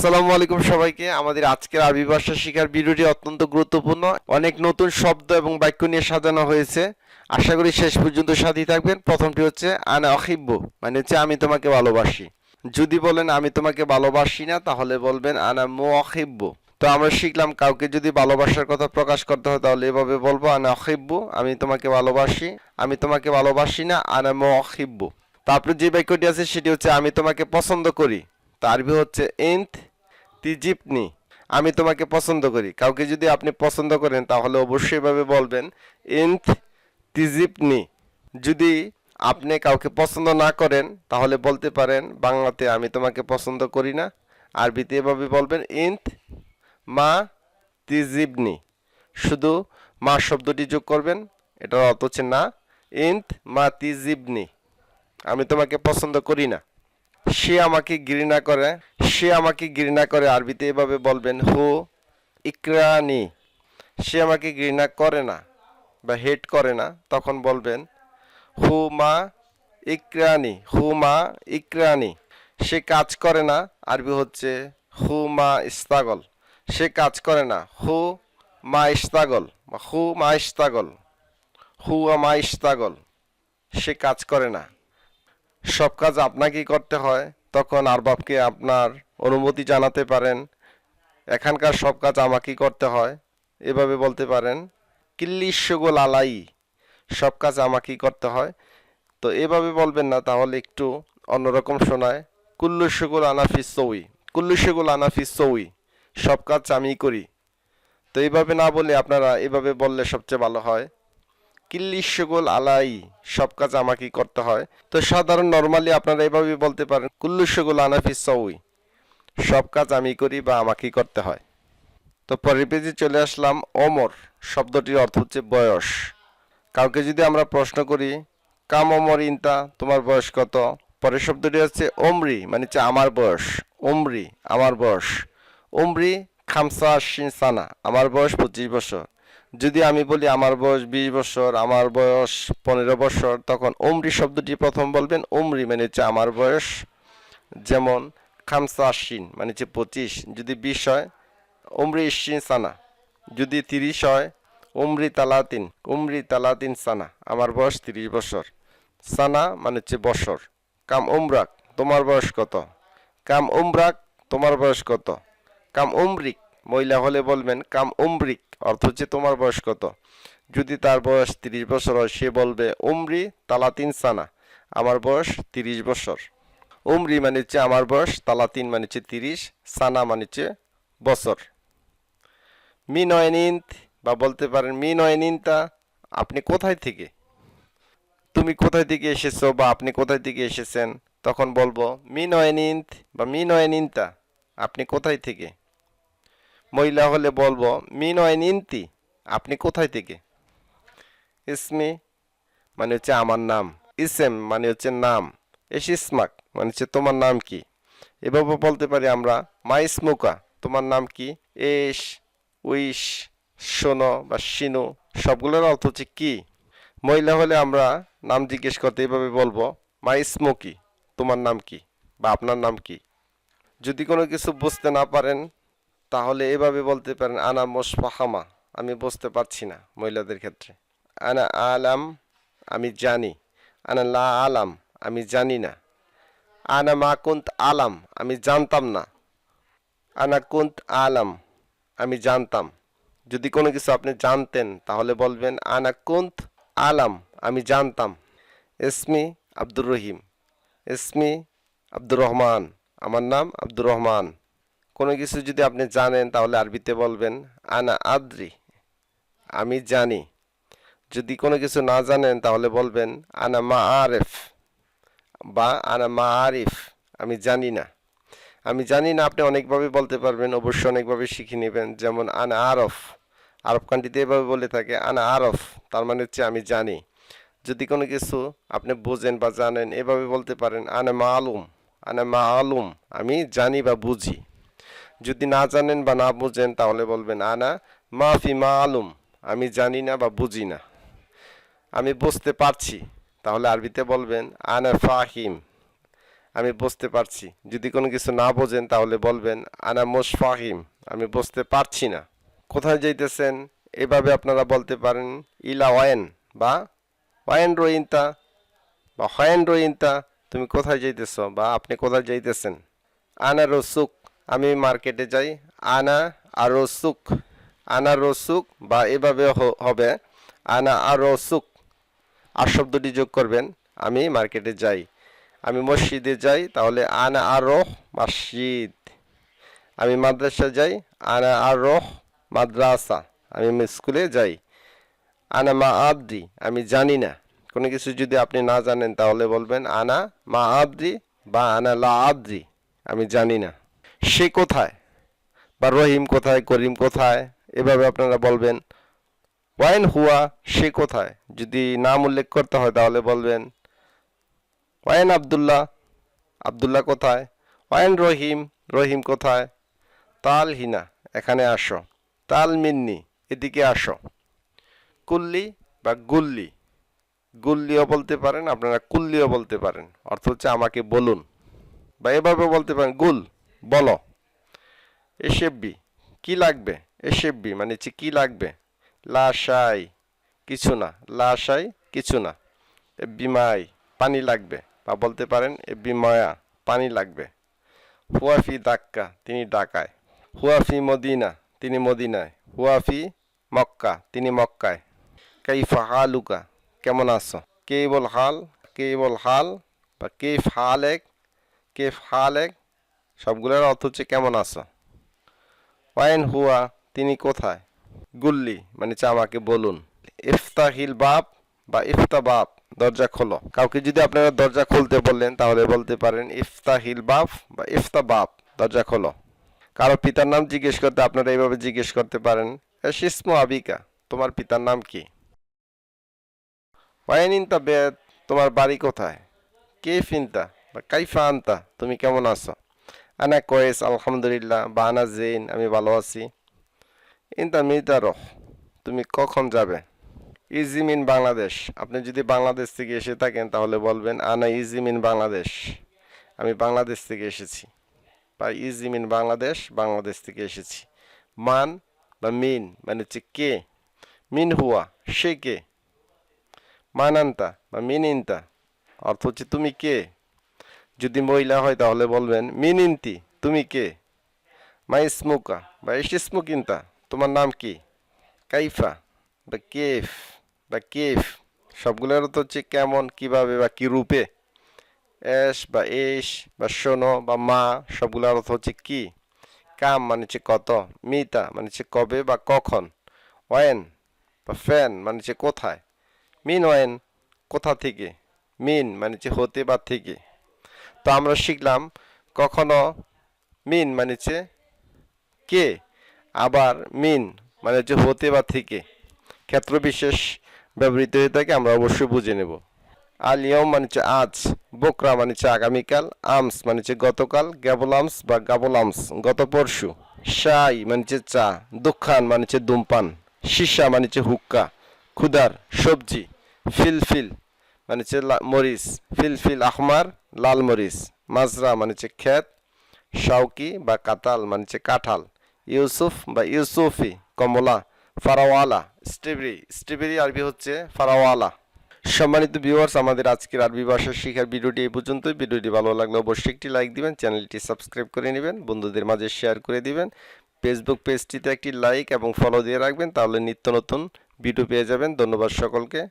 আসসালামু আলাইকুম সবাইকে। আমাদের আজকের আরবি ভাষা শেখার ভিডিওটি অত্যন্ত গুরুত্বপূর্ণ। অনেক নতুন শব্দ এবং বাক্য নিয়ে সাজানো হয়েছে। আশা করি শেষ পর্যন্ত সাথেই থাকবেন। প্রথমটি হচ্ছে আনা অহিব্বু, মানে হচ্ছে আমি তোমাকে ভালোবাসি। যদি বলেন আমি তোমাকে ভালোবাসি না, তাহলে বলবেন আনা মুহিব্বু। তো আমরা শিখলাম কাউকে যদি ভালোবাসার কথা প্রকাশ করতে হয় তাহলে এভাবে বলবো আনা অহিব্বু, আমি তোমাকে ভালোবাসি। আমি তোমাকে ভালোবাসি না, আনা মুহিব্বু। তারপরে যে বাক্যটি আছে সেটি হচ্ছে আমি তোমাকে পছন্দ করি। তো আরবি হচ্ছে ইন্ত তিজিবনি, আমি তোমাকে পছন্দ করি। কাউকে যদি আপনি পছন্দ করেন তাহলে অবশ্যই এভাবে বলবেন ইন্ত তিজিবনি। যদি আপনি কাউকে পছন্দ না করেন তাহলে বলতে পারেন বাংলাতে আমি তোমাকে পছন্দ করি না, আরবিতে এভাবে বলবেন ইন্ত মা তিজিবনি। শুধু মা শব্দটি যোগ করবেন, এটার অর্থ হচ্ছে না। ইন্ত মা তিজিবনি, আমি তোমাকে পছন্দ করি না। সে আমাকে ঘৃণা করে, সে আমাকে ঘৃণা করে, আরবিতে এভাবে বলবেন হু ইকরানি। সে আমাকে ঘৃণা করে না বা হেট করে না, তখন বলবেন হু মা ইকরানি, হু মা ইকরানি। সে কাজ করে না, আরবি হচ্ছে হু মা ইস্তাগল। সে কাজ করে না, হু মা ইস্তাগল বা হু মা ইস্তাগল, হু মা ইস্তাগল। সে কাজ করে না। সব কাজ আপনাকেই করতে হয়, তখন আরবাবকে আপনার অনুমতি জানাতে পারেন এখানকার সব কাজ আমাকেই করতে হয়, এভাবে বলতে পারেন কিল্লি শুগুল আলাই, সব কাজ আমাকেই করতে হয়। তো এভাবে বলবেন না, তাহলে একটু অন্যরকম শোনায়। কুল্লু শুগুল আনাফিস সৌই, কুল্লু শুগুল আনাফিস সৌই, সব কাজ আমিই করি। তো এইভাবে না বলে আপনারা এভাবে বললে সবচেয়ে ভালো হয়, কিল্লি শুগুল আলাই, সব কাজ আমাকেই করতে হয়। তো সাধারণ নরমালি আপনারা এভাবে বলতে পারেন কুল্লু শুগুল আনাফিস সৌই, সব কাজ আমি করি বা আমাকেই করতে হয়। তো পরের পেজে চলে আসলাম। ওমর শব্দটির অর্থ হচ্ছে বয়স। কাউকে যদি আমরা প্রশ্ন করি কাম ওমর ইনতা, তোমার বয়স কত, পরের শব্দটি হচ্ছে ওমরি, মানে হচ্ছে আমার বয়স। ওমরি আমার বয়স। ওমরি খামসা আশিন সানা, আমার বয়স 25 বছর। যদি আমি বলি আমার বয়স 20 বছর, আমার বয়স 15 বছর, তখন ওমরি শব্দটি প্রথম বলবেন। ওমরি মানে হচ্ছে আমার বয়স। যেমন খামসা আশিন মানে হচ্ছে 25, যদি 20 হয় উমরি ইশিন সানা। যদি 30 হয় উমরি তালাতিন, উমরি তালাতিন সানা, আমার বয়স 30 বছর। সানা মানে হচ্ছে বছর। কাম উমরাক, তোমার বয়স কত। কাম উমরাক, তোমার বয়স কত। কাম উমরিক, মহিলা হলে বলবেন কাম উমরিক, অর্থ হচ্ছে তোমার বয়স কত। যদি তার বয়স 30 বছর হয় সে বলবে উমরি তালাতিন সানা, আমার বয়স 30 বছর। উমরি মানে হচ্ছে আমার বয়স, তালাতিন মানে হচ্ছে 30, সানা মানে হচ্ছে বছর। মি নয়নিন্ত, বা বলতে পারেন মি নয়নিন্তা, আপনি কোথায় থেকে, তুমি কোথায় থেকে এসেছো বা আপনি কোথায় থেকে এসেছেন, তখন বলবো মি নয়নিন্ত বা মি নয়নিন্তা, আপনি কোথায় থেকে। মহিলা হলে বলবো মি নয়নিন্তি, আপনি কোথায় থেকে। ইসমি মানে হচ্ছে আমার নাম। ইসেম মানে হচ্ছে নাম। ইসমাক মানে হচ্ছে তোমার নাম কি। এভাবে বলতে পারি আমরা মা ইসমুকা, তোমার নাম কি। এস, উইশ, শোনো বা শিনু, সবগুলোর অর্থ হচ্ছে কি। মহিলা হলে আমরা নাম জিজ্ঞেস করতে এভাবে বলবো মা ইসমু কি, তোমার নাম কি বা আপনার নাম কি। যদি কোনো কিছু বুঝতে না পারেন তাহলে এভাবে বলতে পারেন আনা মোসফাহামা, আমি বুঝতে পারছি না, মহিলাদের ক্ষেত্রে। আনা আলাম, আমি জানি। আনা লা আলাম, আমি জানি না। আনা মা কুন্ত আলাম, আমি জানতাম না। আনা কুন্ত আলাম, আমি জানতাম। যদি কোনো কিছু আপনি জানতেন তাহলে বলবেন আনা কুন্ত আলাম, আমি জানতাম। ইসমি আব্দুর রহিম, ইসমি আব্দুর রহমান, আমার নাম আব্দুর রহমান। কোনো কিছু যদি আপনি জানেন তাহলে আরবিতে বলবেন আনা আদ্রি, আমি জানি। যদি কোনো কিছু না জানেন তাহলে বলবেন আনা মা আরেফ বা আনা মা আরিফ, আমি জানি না। আমি জানি না আপনি অনেকভাবে বলতে পারবেন, অবশ্যই অনেকভাবে শিখে নেবেন। যেমন আনা আরফ, আরব কান্ট্রিতে এভাবে বলে থাকে আনা আরফ, তার মানে হচ্ছে আমি জানি। যদি কোনো কিছু আপনি বোঝেন বা জানেন এভাবে বলতে পারেন আনা মালুম, আনা মালুম, আমি জানি বা বুঝি। যদি না জানেন বা না বুঝেন তাহলে বলবেন আনা মাফি মালুম, আমি জানি না বা বুঝি না। আমি বুঝতে পারছি, তাহলে আরবিতে বলবেন আনা ফাহিম, আমি বুঝতে পারছি। যদি কোনো কিছু না বোঝেন তাহলে বলবেন আনা মুশ ফাহিম, আমি বুঝতে পারছি না। কোথায় যাইতেছেন এভাবে আপনারা বলতে পারেন ইলা ওয়াইন বা ওয়াইন রইনতা বা হয়েন রইনতা, তুমি কোথায় যাইতেছ বা আপনি কোথায় যাইতেছেন। আনা রসুক, আমি মার্কেটে যাই। আনা আর রসুক, আনা রসুক বা এভাবে হবে আনা আর রসুক, আর শব্দটি যোগ করবেন আমি মার্কেটে যাই। আমি মসজিদে যাই, তাহলে আনা আর রহ মসজিদ। আমি মাদ্রাসা যাই, আনা আর রহ মাদ্রাসা, আমি স্কুলে যাই। আনা মা আবদি, আমি জানি না। কোনো কিছু যদি আপনি না জানেন তাহলে বলবেন আনা মা আবদি বা আনা লা আবদি, আমি জানি না। সে কোথায় বা রহিম কোথায়, করিম কোথায়, এভাবে আপনারা বলবেন। ওয়াইন হুয়া, সে কোথায়, যদি নাম উল্লেখ করতে হয় তাহলে বলবেন ওয়াইন আবদুল্লাহ, আবদুল্লাহ কোথায়। ওয়াইন রহিম, রহিম কোথায়। তাল হিনা, এখানে আসো। তাল মিন্নি, এদিকে আসো। কুল্লি বা গুল্লি, গুল্লিও বলতে পারেন আপনারা, কুল্লিও বলতে পারেন, অর্থ হচ্ছে আমাকে বলুন, বা এভাবে বলতে পারেন গুল, বলো। এসেববি, কি লাগবে। এসেববি মানে হচ্ছে কি লাগবে। লাশাই, কিছু না। লাশাই, কিছু না। বিমাই, পানি লাগবে, বা বলতে পারেন বিময়া, পানি লাগবে। হুয়াফি দাক্কা, তিনি ঢাকায়। হুয়াফি মদিনা, তিনি মদিনায়। হুয়াফি মক্কা, তিনি মক্কায়। কাইফা হালুকা, কেমন আছো। কেবল হাল, কেবল হাল বা কেফ হালেক, কেফ হালেক, সবগুলোর অর্থ হচ্ছে কেমন আছো। ওয়াইন হুয়া, তিনি কোথায়। গুল্লি মানে হচ্ছে আমাকে বলুন। ইফতাহিল বাব বা ইফতা বাব, দরজা খোলো। কাউকে যদি আপনারা দরজা খুলতে বললেন তাহলে বলতে পারেন ইফতাহিল বাব বা ইফতা বাব, দরজা খোলো। কারো পিতার নাম জিজ্ঞেস করতে আপনারা এইভাবে জিজ্ঞেস করতে পারেন শিসমু আবিকা, তোমার পিতার নাম কি। ওয়াইন ইনতা বেদ, তোমার বাড়ি কোথায়। কেফ ইনতা বা কাইফা আনতা, তুমি কেমন আছো। আনা কোয়েস আলহামদুলিল্লাহ বা আনা জেইন, আমি ভালো আছি। ইনতা মিতা রহ, তুমি কখন যাবে। ইজিম ইন বাংলাদেশ, আপনি যদি বাংলাদেশ থেকে এসে থাকেন তাহলে বলবেন আনা ইজিম ইন বাংলাদেশ, আমি বাংলাদেশ থেকে এসেছি। বা ইজিম ইন বাংলাদেশ, বাংলাদেশ থেকে এসেছি। মান বা মিন মানে হচ্ছে কে। মিন হুয়া, সে কে। মানান্তা বা মিন ইনতা, অর্থ হচ্ছে তুমি কে। যদি মহিলা হয় তাহলে বলবেন মিন ইনতি, তুমি কে। মা ইসমুকা বা ইসমুক ইনতা, তোমার নাম কি। কাইফা বা কেফ বা কেফ, সবগুলোর অর্থ হচ্ছে কেমন, কিভাবে বা কি রূপে। এস বা এস বা শোনো বা মা, সবগুলোর অর্থ হচ্ছে কি। কাম মানে হচ্ছে কত। মিতা মানে হচ্ছে কবে বা কখন। ওয়েন বা ফ্যান মানে হচ্ছে কোথায়। মিন ওয়েন, কোথা থেকে। মিন মানে হচ্ছে হতে বা থেকে। তো আমরা শিখলাম কখনো মিন মানে হচ্ছে কে, আবার মিন মানে হচ্ছে হতে বা থেকে। ক্ষেত্র বিশেষ ব্যবহৃত হয়ে থাকে, আমরা অবশ্যই বুঝে নেব। আল ইয়ম মানে হচ্ছে আজ। বোকরা মানে হচ্ছে আগামীকাল। আমস মানে হচ্ছে গতকাল। গ্যাবলামস বা গাবলামস, গত পরশু। শাই মানে হচ্ছে চা। দুখান মানে হচ্ছে ধূমপান। সীসা মানে হচ্ছে হুক্কা। ক্ষুদার, সবজি। ফিলফিল মানে হচ্ছে মরিচ। ফিলফিল আহমার, লাল মরিচ। মাজরা মানে হচ্ছে ক্ষেত। শাউকি বা কাতাল মানে হচ্ছে কাঁঠাল। ইউসুফ বা ইউসুফি, কমলা। ফারাওয়ালা, স্ট্রবেরি, স্ট্রবেরি আরবি হচ্ছে ফারাওয়ালা। সম্মানিত ভিউয়ার্স, আমাদের আজকের আরবি ভাষা শেখার ভিডিওটি এই পর্যন্তই। ভিডিওটি ভালো লাগলে অবশ্যই একটি লাইক দিবেন, চ্যানেলটি সাবস্ক্রাইব করে নেবেন, বন্ধুদের মাঝে শেয়ার করে দিবেন। ফেসবুক পেজটিতে একটি লাইক এবং ফলো দিয়ে রাখবেন, তাহলে নিত্য নতুন ভিডিও পেয়ে যাবেন। ধন্যবাদ সকলকে।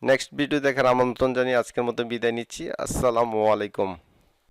নেক্সট ভিডিও দেখার আমন্ত্রণ জানিয়ে আজকের মতো বিদায় নিচ্ছি। আসসালামু আলাইকুম।